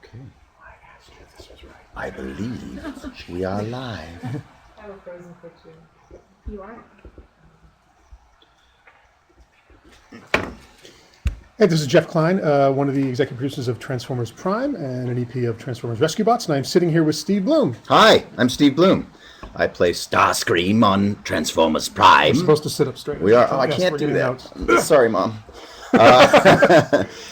Okay. I believe we are live. I have a frozen picture. You are? Hey, this is Jeff Kline, one of the executive producers of Transformers Prime and an EP of Transformers Rescue Bots, and I'm sitting here with Steve Blum. Hi, I'm Steve Blum. I play Starscream on Transformers Prime. We're supposed to sit up straight. We are. Oh, I Yes, can't we're do getting that. notes. Sorry, Mom.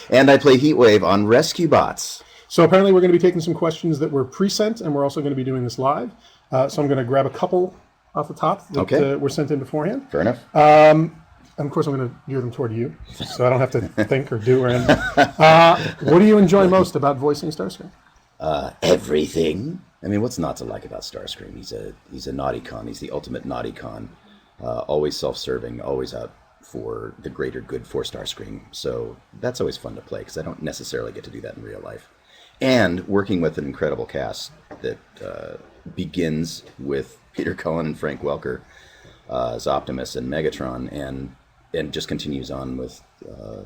And I play Heatwave on Rescue Bots. So apparently we're going to be taking some questions that were pre-sent, and we're also going to be doing this live. So I'm going to grab a couple off the top that were sent in beforehand. Fair enough. And of course, I'm going to gear them toward you, so I don't have to think or do or anything. What do you enjoy most about voicing Starscream? Everything. I mean, what's not to like about Starscream? He's a naughty con. He's the ultimate naughty con. Always self-serving, always out for the greater good for Starscream. So that's always fun to play because I don't necessarily get to do that in real life. And working with an incredible cast that begins with Peter Cullen and Frank Welker as Optimus and Megatron, and just continues on with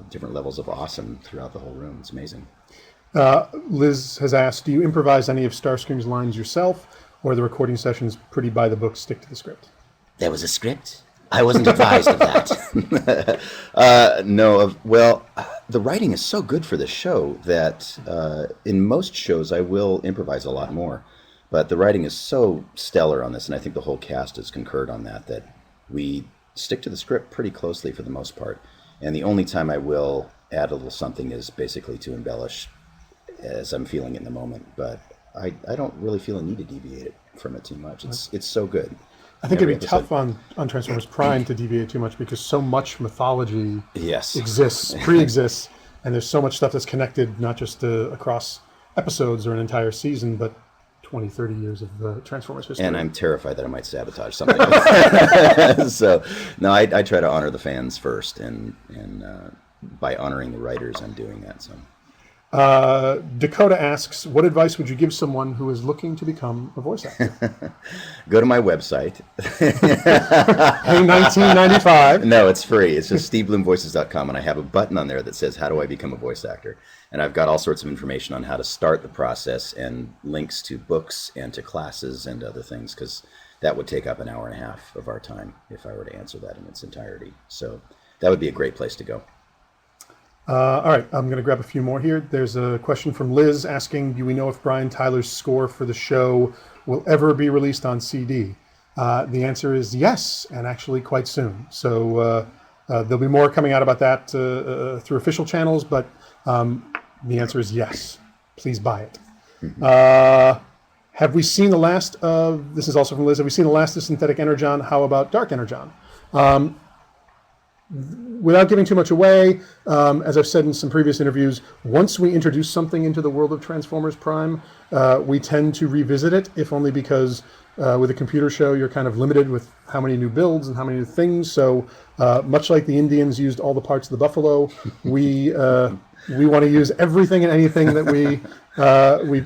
different levels of awesome throughout the whole room. It's amazing. Liz has asked, do you improvise any of Starscream's lines yourself, or are the recording sessions pretty by the book, stick to the script? There was a script? I wasn't advised of that. No, well, the writing is so good for the show that in most shows I will improvise a lot more. But the writing is so stellar on this, and I think the whole cast has concurred on that we stick to the script pretty closely for the most part. And the only time I will add a little something is basically to embellish as I'm feeling in the moment. But I don't really feel a need to deviate it from it too much. It's so good. I think it'd be tough on Transformers Prime to deviate too much because so much mythology exists, pre-exists, and there's so much stuff that's connected, not just across episodes or an entire season, but 20, 30 years of Transformers history. And I'm terrified that I might sabotage something. So, no, I try to honor the fans first, and by honoring the writers, I'm doing that. So. Dakota asks, what advice would you give someone who is looking to become a voice actor? Go to my website. Hey, 1995. No, it's free. It's just steveblumvoices.com, and I have a button on there that says, how do I become a voice actor? And I've got all sorts of information on how to start the process and links to books and to classes and other things, because that would take up an hour and a half of our time if I were to answer that in its entirety. So that would be a great place to go. All right, I'm going to grab a few more here. There's a question from Liz asking, do we know if Brian Tyler's score for the show will ever be released on CD? The answer is yes, and actually quite soon. So there'll be more coming out about that through official channels, but the answer is yes. Please buy it. Have we seen the last of, this is also from Liz, have we seen the last of Synthetic Energon? How about Dark Energon? Without giving too much away, as I've said in some previous interviews, once we introduce something into the world of Transformers Prime, we tend to revisit it, if only because with a computer show, you're kind of limited with how many new builds and how many new things. So much like the Indians used all the parts of the buffalo, we want to use everything and anything that we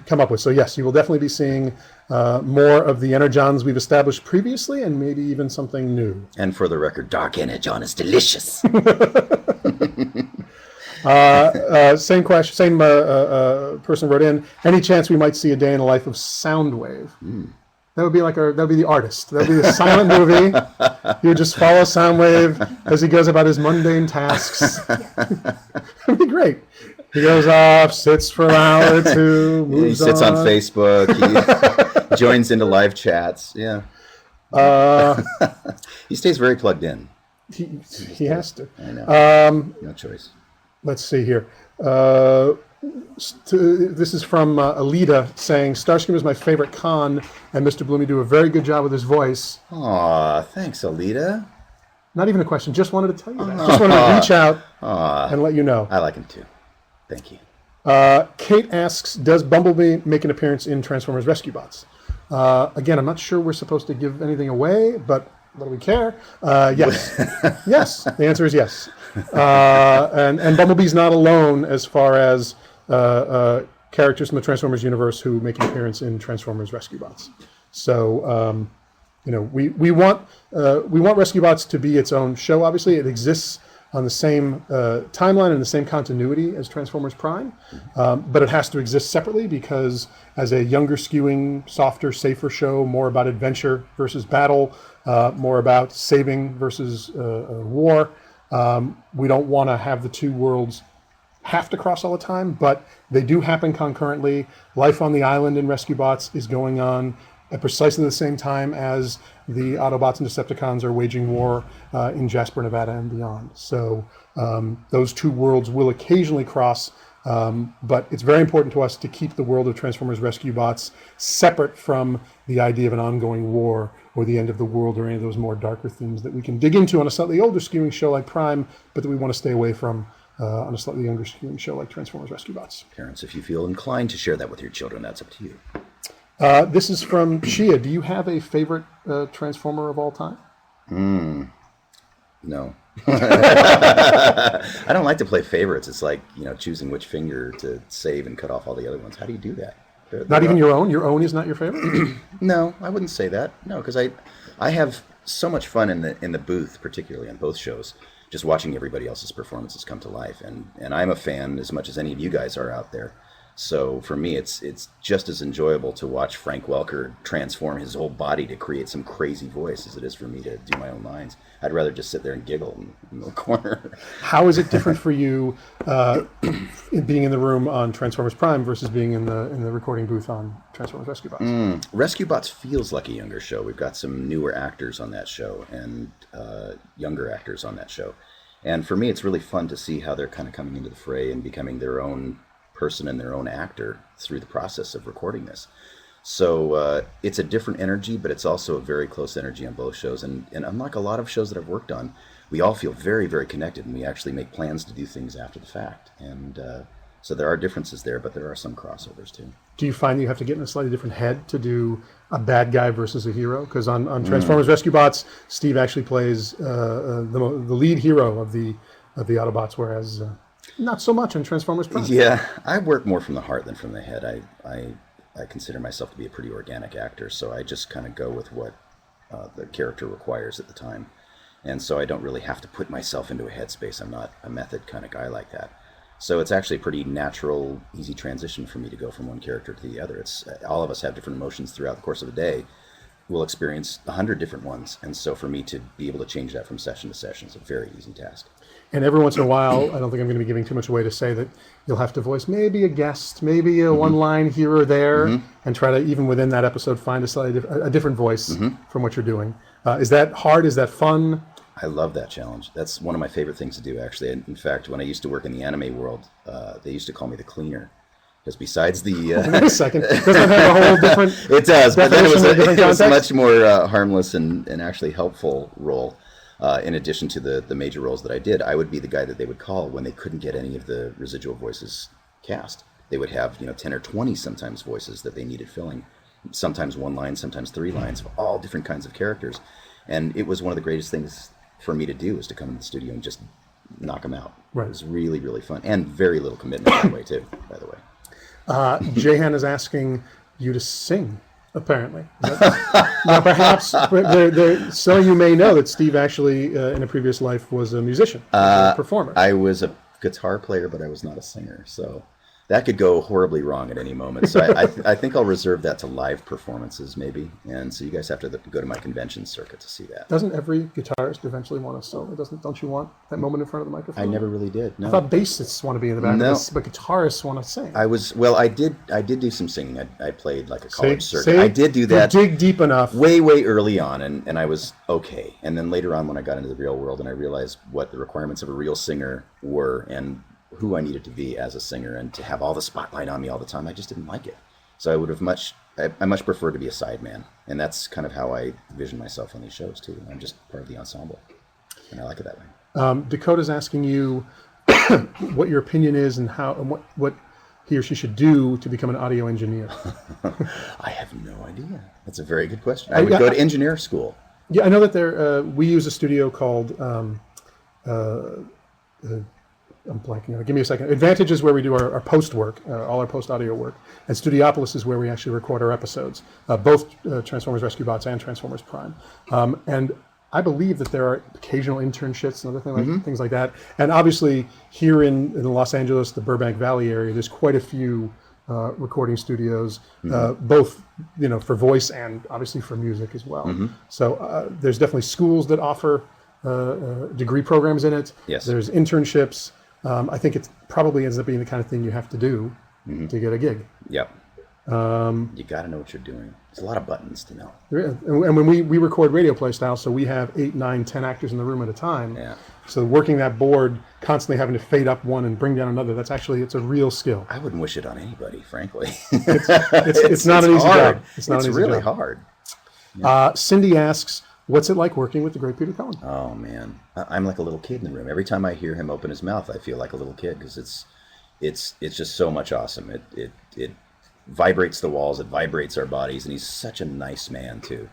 come up with. So yes, you will definitely be seeing more of the Energons we've established previously, and maybe even something new. And for the record, Dark Energon is delicious. Same question, same person wrote in. Any chance we might see a day in the life of Soundwave? That would be that'd be the artist. That'd be a silent movie. You would just follow Soundwave as he goes about his mundane tasks. It'd be great. He goes off, sits for an hour or two, moves He sits on Facebook. He joins into live chats. Yeah. He stays very plugged in. He has to. I know. No choice. Let's see here. This is from Alita saying, Starscream is my favorite con, and Mr. Blum, you do a very good job with his voice. Aw, thanks, Alita. Not even a question, just wanted to tell you that. Just wanted to reach out and let you know. I like him too. Thank you. Kate asks, does Bumblebee make an appearance in Transformers Rescue Bots? Again, I'm not sure we're supposed to give anything away, but what do we care? Yes. Yes, the answer is yes. And Bumblebee's not alone as far as characters from the Transformers universe who make an appearance in Transformers Rescue Bots. So, we want Rescue Bots to be its own show. Obviously, it exists on the same timeline and the same continuity as Transformers Prime, but it has to exist separately because as a younger skewing, softer, safer show, more about adventure versus battle, more about saving versus war, we don't want to have the two worlds have to cross all the time, but they do happen concurrently. Life on the island in Rescue Bots is going on at precisely the same time as the Autobots and Decepticons are waging war in Jasper, Nevada, and beyond. So those two worlds will occasionally cross, but it's very important to us to keep the world of Transformers Rescue Bots separate from the idea of an ongoing war or the end of the world or any of those more darker themes that we can dig into on a slightly older skewing show like Prime, but that we want to stay away from on a slightly younger skewing show like Transformers Rescue Bots. Parents, if you feel inclined to share that with your children, that's up to you. This is from Shia. Do you have a favorite Transformer of all time? No. I don't like to play favorites. It's like, choosing which finger to save and cut off all the other ones. How do you do that? Not even your own? Your own is not your favorite? No, I wouldn't say that. No, because I have so much fun in the booth, particularly on both shows, just watching everybody else's performances come to life. And I'm a fan as much as any of you guys are out there. So for me, it's just as enjoyable to watch Frank Welker transform his whole body to create some crazy voice as it is for me to do my own lines. I'd rather just sit there and giggle in the corner. How is it different for you being in the room on Transformers Prime versus being in the recording booth on Transformers Rescue Bots? Rescue Bots feels like a younger show. We've got some newer actors on that show and younger actors on that show. And for me, it's really fun to see how they're kind of coming into the fray and becoming their own person and their own actor through the process of recording this. So it's a different energy, but it's also a very close energy on both shows. And unlike a lot of shows that I've worked on, we all feel very, very connected, and we actually make plans to do things after the fact. And so there are differences there, but there are some crossovers too. Do you find you have to get in a slightly different head to do a bad guy versus a hero? Because on Transformers Rescue Bots, Steve actually plays the lead hero of the Autobots, whereas not so much on Transformers Prime. Yeah, I work more from the heart than from the head. I consider myself to be a pretty organic actor, so I just kind of go with what the character requires at the time. And so I don't really have to put myself into a headspace. I'm not a method kind of guy like that. So it's actually a pretty natural, easy transition for me to go from one character to the other. It's all of us have different emotions throughout the course of a day. We'll experience 100 different ones. And so for me to be able to change that from session to session is a very easy task. And every once in a while, I don't think I'm going to be giving too much away to say that you'll have to voice maybe a guest, maybe a one line here or there, and try to, even within that episode, find a different voice from what you're doing. Is that hard? Is that fun? I love that challenge. That's one of my favorite things to do, actually. In fact, when I used to work in the anime world, they used to call me the cleaner. Because besides the... Wait a second. Doesn't it have a whole different... It does, but then it was a much more harmless and actually helpful role. In addition to the major roles that I did, I would be the guy that they would call when they couldn't get any of the residual voices cast. They would have 10 or 20 sometimes voices that they needed filling. Sometimes one line, sometimes 3 lines of all different kinds of characters. And it was one of the greatest things for me to do, is to come in the studio and just knock them out. Right. It was really, really fun. And very little commitment that way, too, by the way. Jehan is asking you to sing, apparently. Now, perhaps, so you may know that Steve actually, in a previous life, was a musician, a performer. I was a guitar player, but I was not a singer. So that could go horribly wrong at any moment. So I think I'll reserve that to live performances, maybe. And so you guys have to go to my convention circuit to see that. Doesn't every guitarist eventually want to solo? Don't you want that moment in front of the microphone? I never really did. No. I thought bassists want to be in the back of this, but guitarists want to sing. I did do some singing. I played like a college circuit. I did do that. You dig deep enough. Way early on, and I was okay. And then later on, when I got into the real world and I realized what the requirements of a real singer were and who I needed to be as a singer, and to have all the spotlight on me all the time, I just didn't like it. So I would have much prefer to be a sideman, and that's kind of how I vision myself on these shows too. I'm just part of the ensemble, and I like it that way. Dakota's asking you what your opinion is and what he or she should do to become an audio engineer. I have no idea. That's a very good question. I would go to engineer school. Yeah, I know that we use a studio called. I'm blanking on it. Give me a second. Advantage is where we do our post work, all our post audio work. And Studiopolis is where we actually record our episodes, both Transformers Rescue Bots and Transformers Prime. And I believe that there are occasional internships and other things like that. And obviously, here in Los Angeles, the Burbank Valley area, there's quite a few recording studios, both for voice and obviously for music as well. So there's definitely schools that offer degree programs in it. Yes. There's internships. I think it probably ends up being the kind of thing you have to do to get a gig. Yep. You got to know what you're doing. There's a lot of buttons to know. And when we record radio play style, so we have 8, 9, 10 actors in the room at a time. Yeah. So working that board, constantly having to fade up one and bring down another, it's a real skill. I wouldn't wish it on anybody, frankly. It's not an easy hard. job. It's really hard. Cindy asks, what's it like working with the great Peter Cullen? Oh man, I'm like a little kid in the room. Every time I hear him open his mouth, I feel like a little kid because it's just so much awesome. It vibrates the walls, it vibrates our bodies, and he's such a nice man too.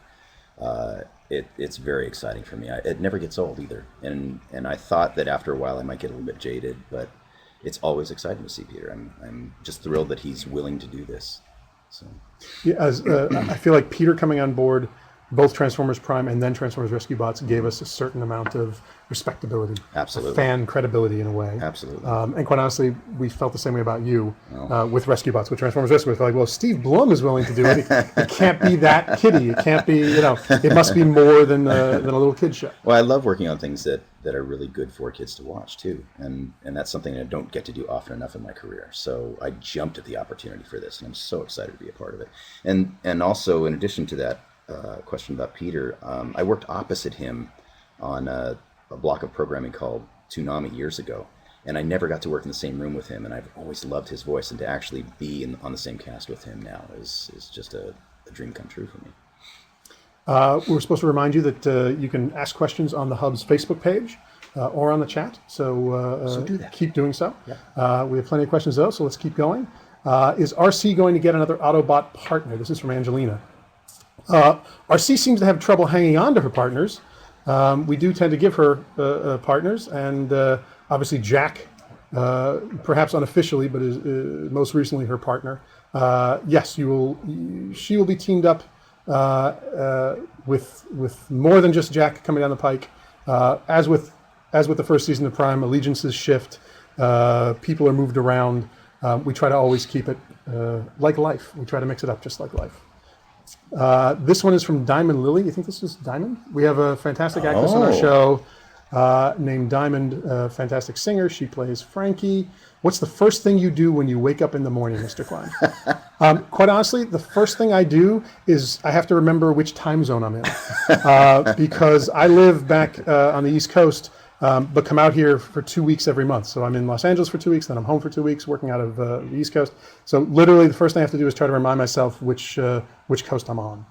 It's very exciting for me. It never gets old either, and I thought that after a while I might get a little bit jaded, but it's always exciting to see Peter. I'm just thrilled that he's willing to do this. So yeah, I feel like Peter coming on board, both Transformers Prime and then Transformers Rescue Bots, gave us a certain amount of respectability, Absolutely. fan credibility in a way. Absolutely. And quite honestly, we felt the same way about you with Rescue Bots, with Transformers Rescue Bots. We're like, well, Steve Blum is willing to do it. It can't be that kiddie. It can't be, it must be more than a little kid show. Well, I love working on things that are really good for kids to watch too, and that's something I don't get to do often enough in my career. So I jumped at the opportunity for this, and I'm so excited to be a part of it. And also, in addition to that question about Peter, I worked opposite him on a block of programming called Toonami years ago, and I never got to work in the same room with him, and I've always loved his voice, and to actually be on the same cast with him now is just a dream come true for me. We're supposed to remind you that you can ask questions on the Hub's Facebook page or on the chat, so do that. Keep doing so. Yeah. We have plenty of questions though, so let's keep going. Is RC going to get another Autobot partner? This is from Angelina. RC seems to have trouble hanging on to her partners. We do tend to give her partners, and obviously Jack, perhaps unofficially, but is most recently her partner. Yes, she will be teamed up with more than just Jack coming down the pike. As with the first season of Prime, allegiances shift. People are moved around. We try to always keep it like life. We try to mix it up just like life. This one is from Diamond Lily. You think this is Diamond? We have a fantastic actress on our show named Diamond, fantastic singer. She plays Frankie. What's the first thing you do when you wake up in the morning, Mr. Kline? Quite honestly, the first thing I do is I have to remember which time zone I'm in because I live back on the East Coast, but come out here for 2 weeks every month. So I'm in Los Angeles for 2 weeks, then I'm home for 2 weeks working out of the East Coast. So literally the first thing I have to do is try to remind myself which coast I'm on.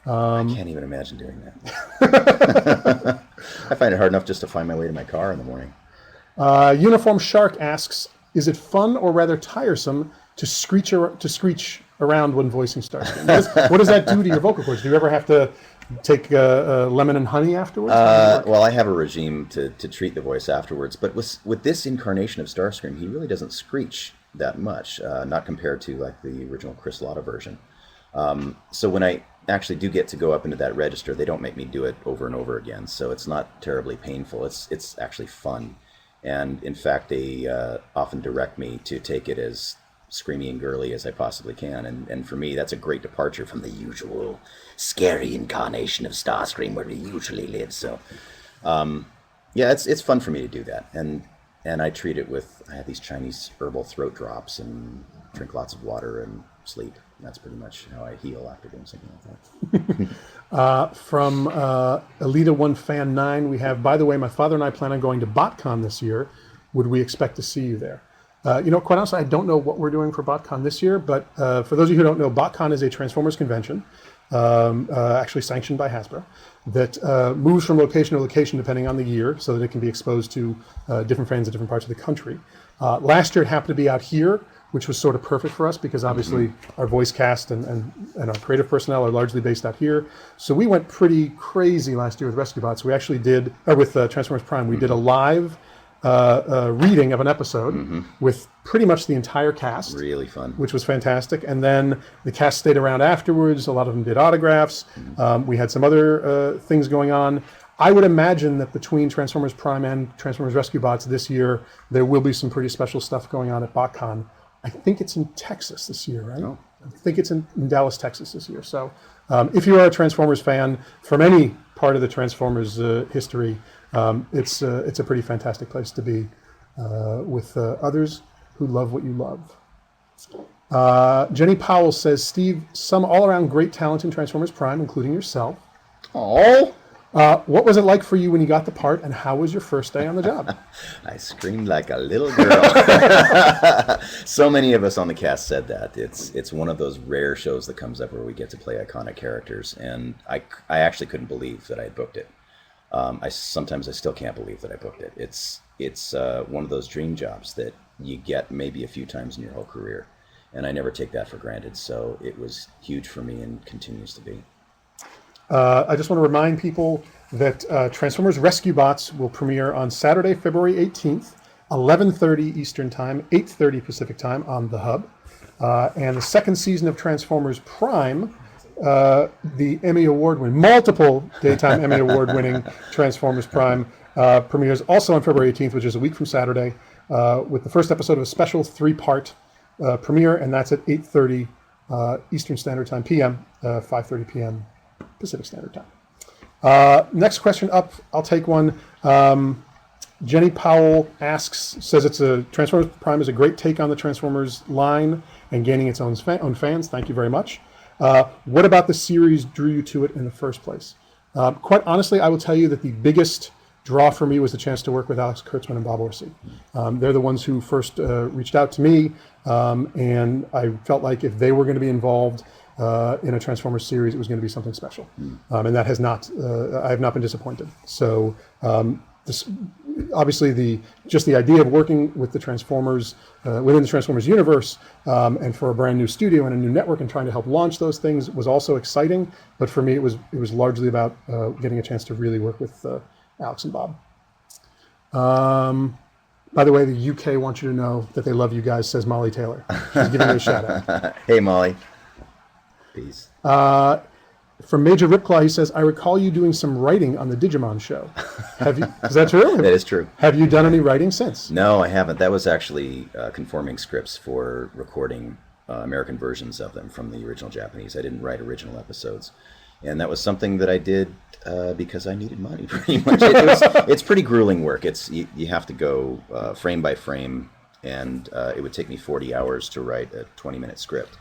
I can't even imagine doing that. I find it hard enough just to find my way to my car in the morning. Uniform Shark asks, is it fun or rather tiresome to screech around when voicing Starscream? What does that do to your vocal cords? Do you ever have to take lemon and honey afterwards? Well, I have a regime to treat the voice afterwards, but with this incarnation of Starscream, he really doesn't screech that much, not compared to like the original Chris Latta version. So when I actually do get to go up into that register, they don't make me do it over and over again, so it's not terribly painful. It's actually fun, and in fact, they often direct me to take it as screamy and girly as I possibly can, and for me, that's a great departure from the usual scary incarnation of Starscream where he usually lives. So, yeah, it's fun for me to do that, and I treat it with, I have these Chinese herbal throat drops and drink lots of water and sleep. That's pretty much how I heal after doing something like that. From Alita1Fan9, we have, by the way, my father and I plan on going to BotCon this year. Would we expect to see you there? Quite honestly, I don't know what we're doing for BotCon this year, but for those of you who don't know, BotCon is a Transformers convention, actually sanctioned by Hasbro, that moves from location to location depending on the year so that it can be exposed to different fans in different parts of the country. Last year it happened to be out here, which was sort of perfect for us because obviously our voice cast and our creative personnel are largely based out here. So we went pretty crazy last year with Rescue Bots. We actually did, or with Transformers Prime, we did a live reading of an episode with pretty much the entire cast. Really fun. Which was fantastic. And then the cast stayed around afterwards. A lot of them did autographs. We had some other things going on. I would imagine that between Transformers Prime and Transformers Rescue Bots this year, there will be some pretty special stuff going on at BotCon. I think it's in Texas this year, right? Oh. I think it's in Dallas, Texas this year. So if you are a Transformers fan from any part of the Transformers history, it's a pretty fantastic place to be with others who love what you love. Jenny Powell says, Steve, some all-around great talent in Transformers Prime, including yourself. Oh. What was it like for you when you got the part, and how was your first day on the job? I screamed like a little girl. So many of us on the cast said that. It's one of those rare shows that comes up where we get to play iconic characters, and I actually couldn't believe that I had booked it. Sometimes I still can't believe that I booked it. It's one of those dream jobs that you get maybe a few times in your whole career, and I never take that for granted. So it was huge for me and continues to be. I just want to remind people that Transformers Rescue Bots will premiere on Saturday, February 18th, 11:30 Eastern Time, 8:30 Pacific Time on the Hub. And the second season of Transformers Prime, the Emmy Award-winning, multiple daytime Emmy Award-winning Transformers Prime premieres also on February 18th, which is a week from Saturday, with the first episode of a special 3-part premiere, and that's at 8:30 Eastern Standard Time, p.m., 5:30 p.m. Pacific Standard Time. Next question up, I'll take one. Jenny Powell says it's Transformers Prime is a great take on the Transformers line and gaining its own fans. Thank you very much. What about the series drew you to it in the first place? Quite honestly, I will tell you that the biggest draw for me was the chance to work with Alex Kurtzman and Bob Orsi. They're the ones who first reached out to me, and I felt like if they were going to be involved in a Transformers series, it was going to be something special, and that has not. I have not been disappointed. So, obviously, the idea of working with the Transformers within the Transformers universe, and for a brand new studio and a new network, and trying to help launch those things was also exciting. But for me, it was largely about getting a chance to really work with Alex and Bob. By the way, the UK wants you to know that they love you guys, says Molly Taylor. She's giving you a shout out. Hey, Molly. Peace. From Major Ripclaw, he says, I recall you doing some writing on the Digimon show. Is that true? That is true. Have you done any writing since? No, I haven't. That was actually conforming scripts for recording American versions of them from the original Japanese. I didn't write original episodes. And that was something that I did because I needed money, pretty much. It's pretty grueling work. You have to go frame by frame, and it would take me 40 hours to write a 20-minute script.